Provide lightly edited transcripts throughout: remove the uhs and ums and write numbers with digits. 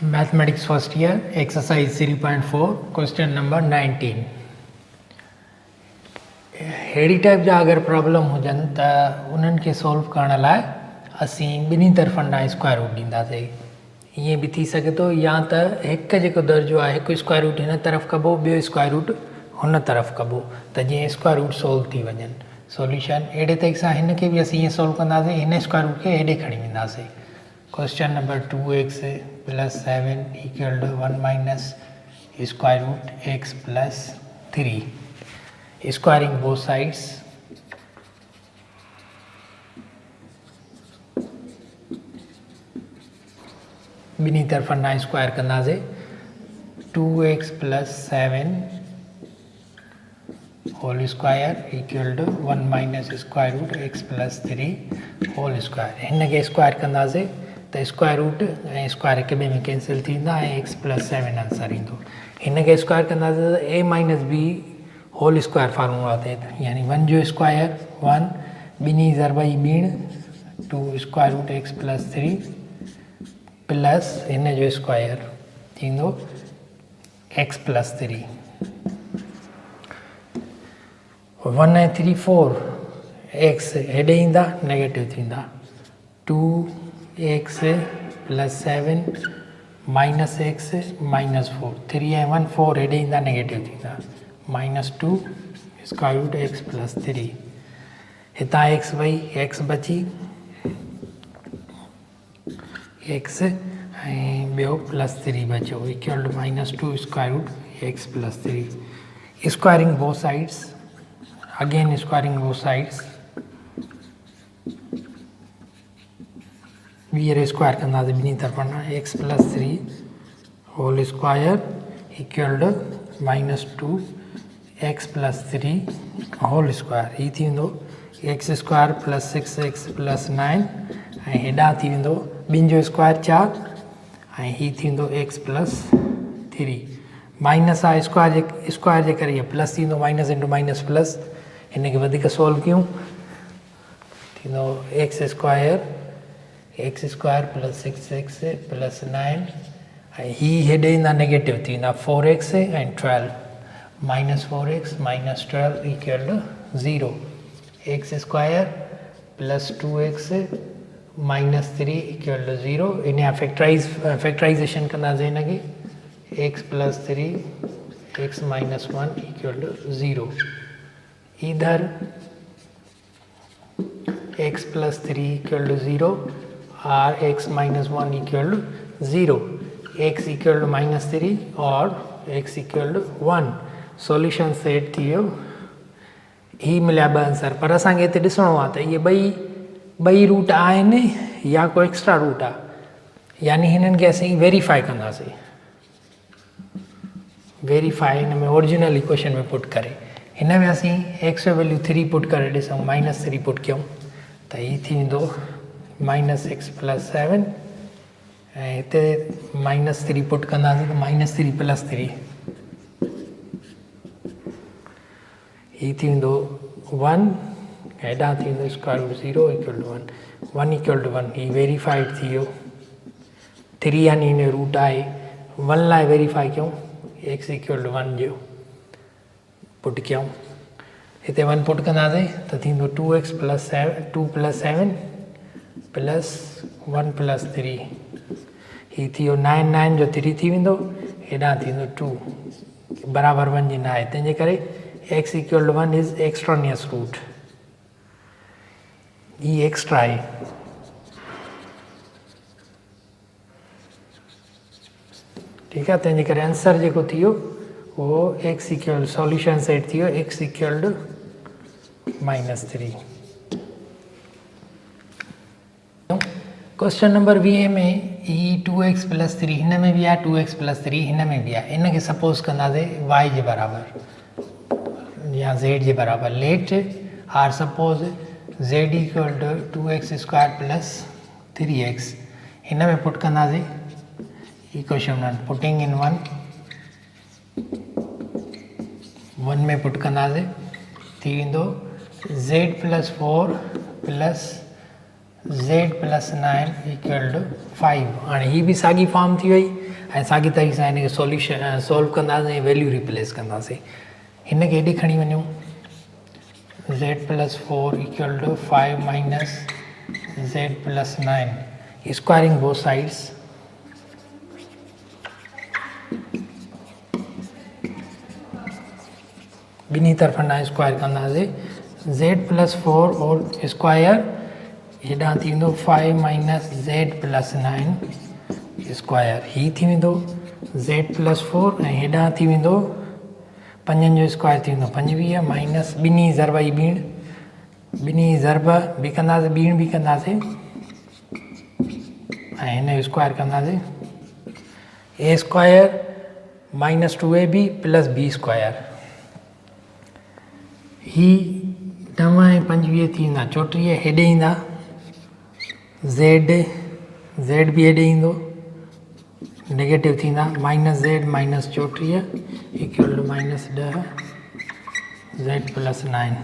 Mathematics first year, exercise 3.4, question number 19. हेड़ी type जा अगर प्रॉब्लम हुजन त उन्हनि खे सॉल्व करण लाइ असीं ॿिन्ही तरफ़नि ॾांहुं स्क्वायर रूट ॾींदासीं। ईअं बि थी सघे थो या त हिकु जेको दर्जो आहे हिकु स्क्वायर रूट हिन तरफ़ कबो, ॿियो स्क्वायर रूट हुन तरफ़ कबो, त जीअं स्क्वायर रूट सॉल्व थी वञनि। सॉल्यूशन अहिड़े तरीक़े सां हिन खे बि असीं ईअं सॉल्व कंदासीं, हिन स्क्वायर रूट खे हेॾे खणी वेंदासीं। Question number 2x plus 7 equal to 1 minus square root x plus 3. Squaring both sides. बिनी तरफ ना स्क्वायर कंदासीं। 2x plus 7 whole square equal to 1 minus square root x plus 3 whole square. हिन के स्क्वायर कंदासीं तो स्क्वायर रूट स्क्वायर के में cancel थींदा x plus 7 आंसर ईंदो। हिन के स्क्वायर कंदासीं तो a minus b whole square formula थे, यानी 1 जो स्क्वायर 1 बिनी ज़रबई बीण 2 square root x plus 3 plus हिन जो स्क्वायर थींदो x plus 3। 1 ऐं 3 4 x हेॾे ईंदा नेगेटिव थींदा। 2x plus 7 minus x minus 4, 3 ऐं 1 4 हेॾे ईंदा नेगेटिव थींदा। minus 2 square root x plus 3, हितां x वई x बची x ऐं ॿियो प्लस 3 बचो equal to minus 2 square root x plus 3। Squaring both sides, again squaring both sides. वीर स्क्वायर कंदासीं ॿिन्ही तरफ़ां x plus 3 whole square equal to minus 2 x plus 3 whole square. ही थी वेंदो x square plus 6x plus 9 ऐं हेॾां थी वेंदो ॿिनि जो स्क्वायर 4 ऐं ही थी वेंदो x प्लस 3। माइनस आहे स्क्वायर जे करे इहो प्लस थींदो, माइनस इंटू माइनस प्लस। हिन खे वधीक सॉल्व कयूं थींदो x square plus 6x plus 9 ऐं ही हेॾे ईंदा नेगेटिव थी वेंदा 4x ऐं 12 minus 4x minus 12 equal to 0। x square plus 2x minus 3 equal to 0। इन फैक्टराइजेशन कंदासीं हिन खे x plus 3 x minus 1 equal to 0। इधर x plus 3 equal to 0 और x minus 1 equal to 0। x equal to minus 3 और x equal to 1। Solution set थी वियो। ही मिलिया ॿ आंसर, पर असांखे हिते ॾिसणो आहे त इहे ॿई रूट आहिनि या को एक्स्ट्रा रूट आहे, यानी हिननि खे असीं वेरीफाई कंदासीं। वेरीफाई हिन में ओरिजिनल इक्वेशन में पुट करे, हिन में असीं x जो वैल्यू 3 पुट करे ॾिसूं, माइनस 3 पुट कयूं त ही थी वेंदो माइनस x प्लस 7 ऐं हिते माइनस 3 पुट कंदासीं त माइनस 3 प्लस 3 ही थी वेंदो 1 हेॾां थी वेंदो square root 0 equal to 1 1 equal to 1। ही वेरीफाइड थी वियो। 3 यानी हिन रूट आहे, 1 लाइ वेरीफाई कयूं x इक्वल टू 1 जो पुट कयूं, हिते 1 पुट कंदासीं त थींदो 2x plus 2 plus 7 plus 1 plus 3। ही थी वियो 9 9 जो 3 थी वेंदो, हेॾां थींदो 2 बराबरि 1 जी न आहे, तंहिंजे करे x equal to 1 is extraneous root. ही एक्स्ट्रा आहे। ठीकु आहे, तंहिंजे करे आंसर जेको थी वियो उहो x इक्वल सॉल्यूशन सेट थी वियो x equal to -3। Question number 20 में ही 2x प्लस 3 हिन में बि आहे, 2x प्लस 3 हिन में बि आहे। इन खे सपोज़ कंदासीं y जे बराबरि या z जे बराबरि। Let are suppose z equal to 2x square plus 3x। हिन में पुट कंदासीं इक्वेशन 1, पुटिंग इन 1 में पुट कंदासीं थी वेंदो z plus 4 plus z plus 9 equal to 5। हाँ ही भी सागी फॉर्म थी वही ऐं सागी तरीक़े सां हिन खे सॉल्यूशन सॉल्व कंदासीं ऐं वैल्यू रिप्लेस कंदासीं। हिन खे हेॾे खणी वञूं z plus 4 equal to 5 minus z plus 9 squaring both sides. बिन्हीं तरफ़ ना स्क्वायर कंदासीं z प्लस 4 होल स्क्वायर हेॾां थी वेंदो 5 माइनस z प्लस 9 स्क्वायर ही थी वेंदो z प्लस 4 ऐं हेॾां थी वेंदो 5 जो स्क्वायर थी वेंदो 25 माइनस ॿिन्ही ज़रब ई बीण ॿिन्ही ज़रब बि कंदासीं बीण बि कंदासीं ऐं हिन जो स्क्वायर कंदासीं a square minus 2ab plus b square. ही 9 ऐं 25 थी वेंदा 34 हेॾे ईंदा z बि हेॾे ईंदो नेगेटिव थींदा minus z minus 34 equal to minus 10 z plus 9।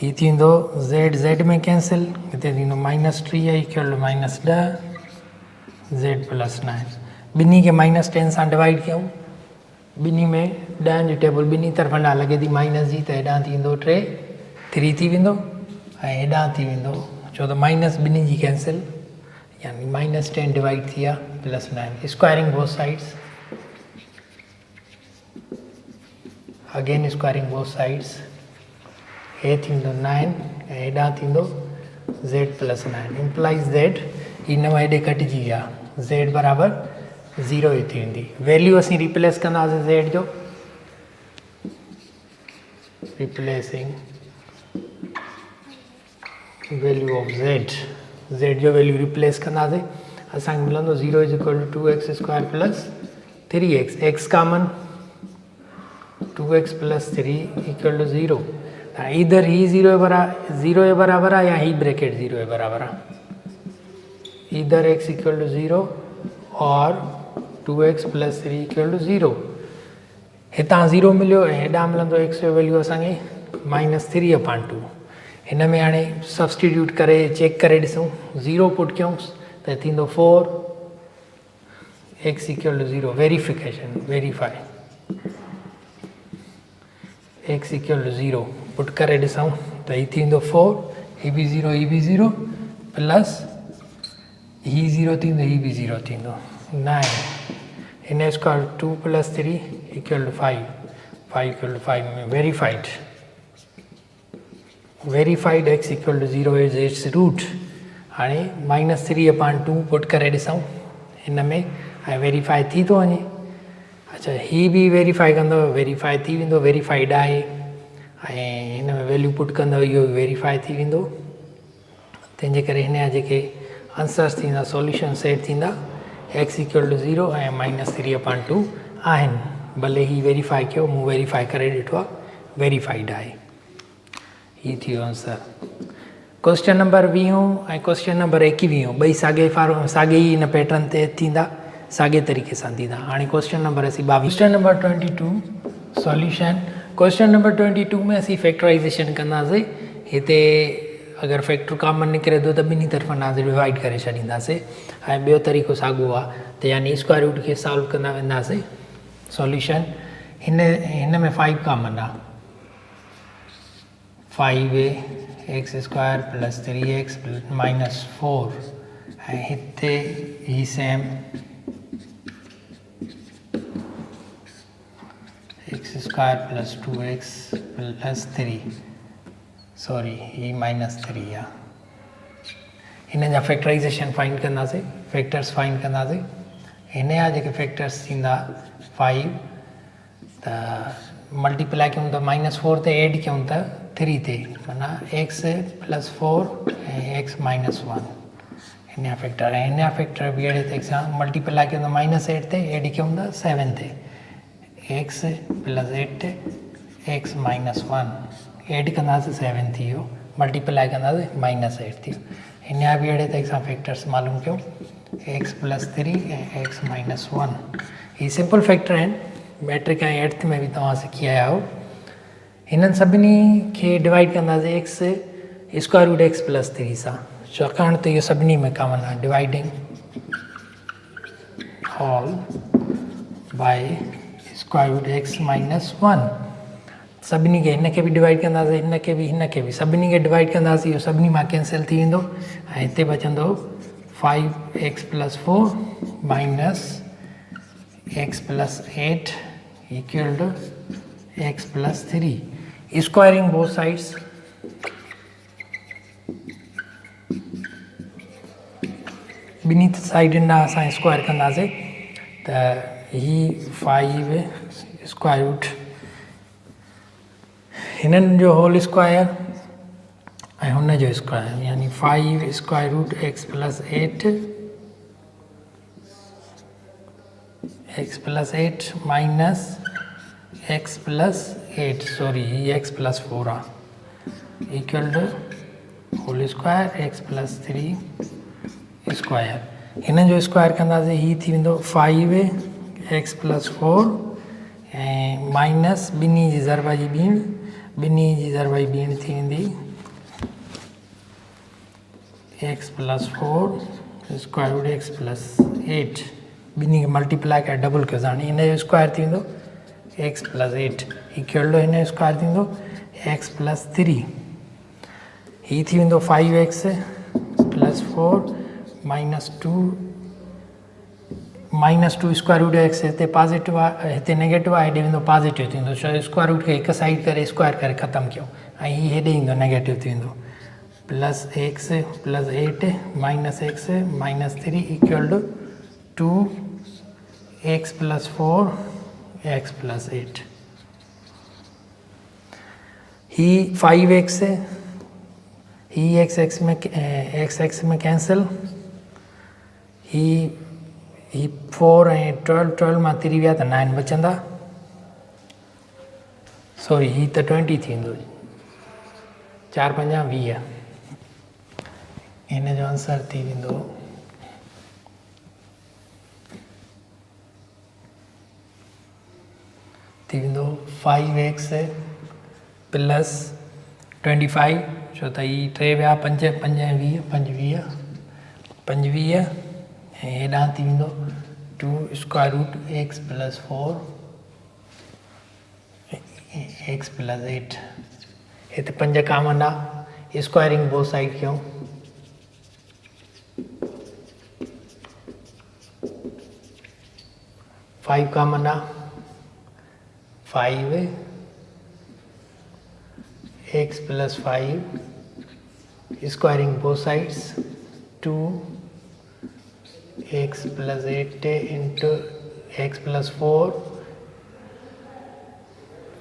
ही थींदो z में कैंसिल हिते थींदो minus 3 equal to minus 10 z plus 9। ॿिन्ही खे माइनस 10 सां डिवाइड कयूं ॿिन्ही में 10 जी टेबल ॿिन्ही तरफ़ ॾांहुं लॻे थी माइनस जी त हेॾां थी वेंदो 3 थी वेंदो ऐं हेॾां थी वेंदो छो त माइनस ॿिन्ही जी कैंसिल यानी माइनस 10 डिवाइड थी विया plus 9 squaring both sides again squaring both sides हे थींदो 9 ऐं हेॾां थींदो z प्लस 9 इम्प्लाइज z ही 9 हेॾे कटिजी विया z बराबरि 0 ई थी वेंदी। वैल्यू असीं रिप्लेस कंदासीं z जो रिप्लेसिंग वैल्यू ऑफ z जो वैल्यू रिप्लेस कंदासीं असांखे मिलंदो 0 is equal to 2x square plus 3x x common 2x plus 3 equal to 0 इधर ही 0 जे बराबर आहे या ही ब्रैकेट 0 जे बराबर आहे इधर x इक्वल टू 0 और 2x प्लस 3 इक्वल टू 0 हितां 0 मिलियो ऐं हेॾां मिलंदो x जो वैल्यू असांखे माइनस 3/2 हिन में हाणे सब्सटीट्यूट करे चेक करे ॾिसूं 0 पुट कयूंसि त थींदो 4 x equal to 0 verification verify x equal to 0 put करे ॾिसूं त ही थींदो 4 ही बि 0 ही बि 0 प्लस ही 0 थींदो ही बि 0 थींदो 9 हिन square 2 plus 3 equal to 5 equal to 5 में verified x equal to 0 is it's root. हाणे माइनस 3/2 पुट करे ॾिसूं हिन में ऐं वेरीफाई थी थो वञे अच्छा ही बि वेरीफाई कंदो वेरीफाई थी वेंदो वेरीफाइड आहे ऐं हिन में वैल्यू पुट कंदो इहो वेरीफाई थी वेंदो तंहिंजे करे हिन जा जेके आंसर्स थींदा सॉल्यूशन सेट थींदा x इक्वल टू 0 ऐं माइनस 3/2 आहिनि भले ही वेरीफाई कयो मूं वेरीफाई करे ॾिठो आहे वेरीफाइड आहे ही थी वियो आंसर। क्वेश्चन नंबर 20 ऐं क्वेश्चन नंबर 21 ॿई साॻे ई हिन पैटर्न ते थींदा साॻे तरीक़े सां थींदा। हाणे क्वेश्चन नंबर असीं 22 question number 22 solution question number 22 में असीं फैक्टराइज़ेशन कंदासीं हिते अगर फैक्टर कॉमन निकिरे थो त ॿिन्ही तरफ़ नाज़ डिवाइड करे छॾींदासीं ऐं ॿियो तरीक़ो साॻियो आहे त यानी स्क्वायर रूट खे सॉल्व कंदा वेंदासीं सॉल्यूशन हिन में 5 कॉमन आहे 5x square plus 3x minus 4 ऐं हिते ही same x square plus 2x plus 3 sorry ही माइनस 3 आहे हिन जा फैक्टराइज़ेशन फाइंड कंदासीं फैक्टर्स फाइंड कंदासीं हिन जा जेके फैक्टर्स थींदा 5 त मल्टीप्लाई कयूं त माइनस 4 ते एड कयूं त 3 ते माना x प्लस 4 ऐं x माइनस 1 हिन जा फैक्टर ऐं हिन जा फैक्टर बि अहिड़े तरीक़े सां मल्टीप्लाई कयूं त माइनस 8 ते एड कयूं त 7 ते x प्लस 8 x माइनस 1 एड कंदासीं 7 थी वियो मल्टीप्लाई कंदासीं माइनस 8 थी वियो हिन जा बि अहिड़े तरीक़े सां फैक्टर्स मालूम कयूं x प्लस 3 ऐं x माइनस 1 ही सिंपल फैक्टर आहिनि मैट्रिक ऐं 8th में बि तव्हां सिखी आया आहियो हिननि सभिनी खे डिवाइड कंदासीं x square root x plus 3 सां छाकाणि त इहो सभिनी में कॉमन आहे dividing all by square root x minus 1 सभिनी खे हिन खे बि डिवाइड कंदासीं हिन खे बि सभिनी खे डिवाइड कंदासीं इहो सभिनी मां कैंसिल थी वेंदो ऐं हिते बचंदो 5x + 4 minus x + 8 equal to x + 3 squaring both sides बिनी साइड ना असां स्क्वायर कंदासीं त ही 5 स्क्वायर रूट हिननि जो होल स्क्वायर ऐं हुन जो स्क्वायर यानी 5 square root x + 8 minus x + 8 sorry ही x + 4 आहे equal to whole square x + 3 square हिन जो स्क्वायर कंदासीं ही थी वेंदो 5x + 4 ऐं माइनस ॿिनी जी ज़रब जी ॿीण थी वेंदी x + 4 स्क्वायर रूट x + 8 ॿिनी खे मल्टीप्लाई करे डबल कयोसीं हाणे हिन जो स्क्वायर थी वेंदो x + 8 इक्वल टू हिन जो स्क्वायर थी वेंदो x + 3 ही थी वेंदो 5x + 4 -2 स्क्वायर रूट एक्स हिते पॉजिटिव आहे हिते नेगेटिव आहे हेॾे वेंदो पॉजिटिव थी वेंदो छो स्क्वायर रूट खे हिकु साइड करे स्क्वायर करे ख़तमु कयो ऐं हीउ हेॾे ईंदो नेगेटिव थी वेंदो +x + 8 -x -3 equal to 2x + 4 x + 8 ही 5x ही x में कैंसिल ही 4 ऐं 12 मां 3 विया त 9 बचंदा सॉरी ही त 20 थी वेंदो 4 × 5 = 20 हिन जो आंसर थी वेंदो थी वेंदो 5x + 25 छो त ही 3 विया 5 ऐं 20 25 ऐं हेॾां थी वेंदो 2 स्क्वायर रूट x + 4 x + 8 हिते 5 कॉमन आहे स्क्वायरिंग बोथ साइड कयूं फाइव कॉमन आहे 5 x + 5 squaring both sides 2 x + 8 into x + 4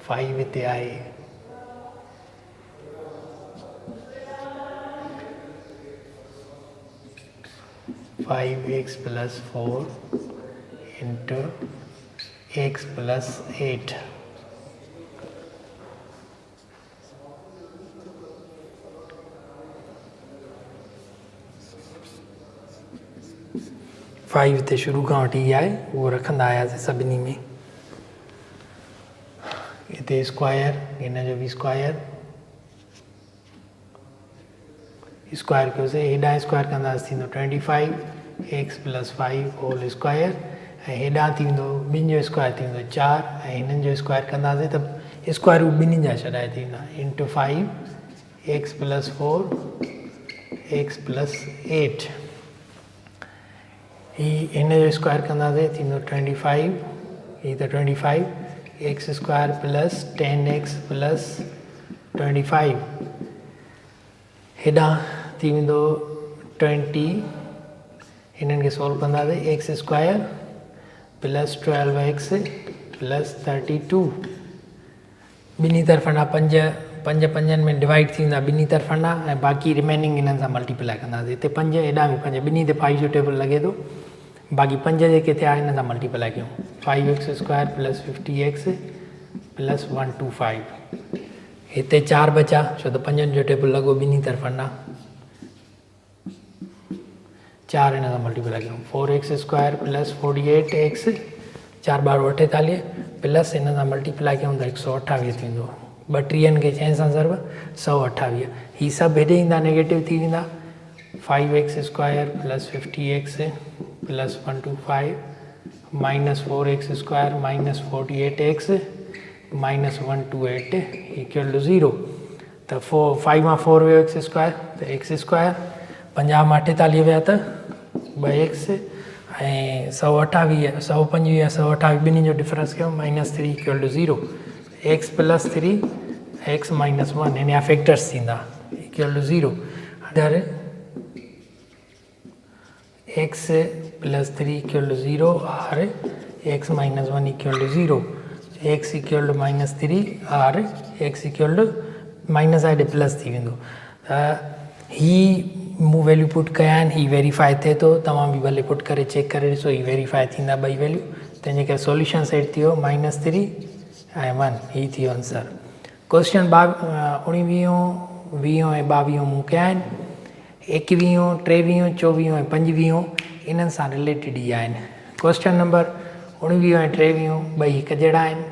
5 हिते आहे 5x + 4 into x + 8 5 हिते शुरू खां वठी आहे उहो रखंदा आयासीं सभिनी में हिते स्क्वायर हिन जो बि स्क्वायर कयोसीं हेॾां स्क्वायर कंदासीं थींदो 25x + 5 होल स्क्वायर ऐं हेॾां थी वेंदो ॿिनि जो स्क्वायर थी वेंदो 4 ऐं हिननि जो स्क्वायर कंदासीं त स्क्वायर रूट ॿिन्हिनि जा छॾाए थी वेंदा इंटू 5x + 4 x + 8 हिन जो स्क्वायर कंदासीं थींदो 25 ही त 25x² + 10x + 25 हेॾां थी वेंदो 20 हिननि खे सॉल्व कंदासीं x² + 12x + 32 ॿिन्ही तरफ़ां पंज पंजनि में डिवाइड थींदा ॿिन्ही तरफ़ां ऐं बाक़ी रिमेनिंग हिननि सां मल्टीप्लाई कंदासीं हिते 5 हेॾां बि 5 ॿिन्ही ते 5 जो टेबल लॻे थो बाक़ी 5 जेके थिया हिन सां मल्टीप्लाई कयूं 5x² + 50x + 125 हिते 4 बचा छो त 5 जो टेबल लॻो ॿिन्ही तरफ़ां 4 हिन सां मल्टीप्लाई कयूं 4x² + 48x 4 × 48 प्लस हिन सां मल्टीप्लाई कयूं त 128 थी वेंदो 32 खे 6 सां ज़रब 128 ही सभु हेॾे ईंदा नेगेटिव थी वेंदा 5x square plus 50x plus 125 minus 4x square minus 48x minus 128 equal to 0. तो 5 में 4 वियो एक्स स्क्वायर तो एक्स स्क्वायर 50 में 48 विया त 2x ऐं 128 125 128 ॿिन्हिनि जो डिफरेंस कयो -3 equal to 0. x plus 3 x minus 1 हिन जा फैक्टर्स थींदा equal to 0. Other x plus 3 equal to 0 और x minus 1 equal to 0. x equal to -3 और x इक्वल टू माइनस आहे प्लस थी वेंदो. ही मूं वैल्यू पुट कया आहिनि ही वेरीफाई थिए थो. तव्हां बि भले पुट करे चेक करे ॾिसो ही वेरीफाई थींदा ॿई वैल्यू. तंहिंजे करे सॉल्यूशन सेट थी वियो -3 ऐं 1 ही थी वियो आंसर. क्वेश्चन 19 20 ऐं 22 मूं कया आहिनि. 21 23 24 ऐं 25 इन्हनि सां रिलेटेड ई आहिनि. क्वेश्चन नंबर 19 ऐं 23 ॿई हिकु जहिड़ा आहिनि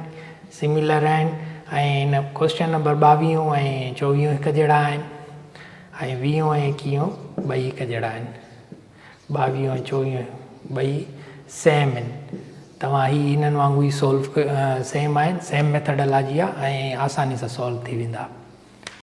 सिमिलर आहिनि ऐं हिन क्वेश्चन नंबर 22 ऐं 24 हिकु जहिड़ा आहिनि ऐं 20 ऐं 21 ॿई हिकु जहिड़ा आहिनि. 22 ऐं 24 ॿई सेम आहिनि. तव्हां ही हिननि वांगुरु ई सोल्व सेम आहिनि सेम मेथडोलॉजी आहे ऐं आसानी सां सॉल्व थी वेंदा.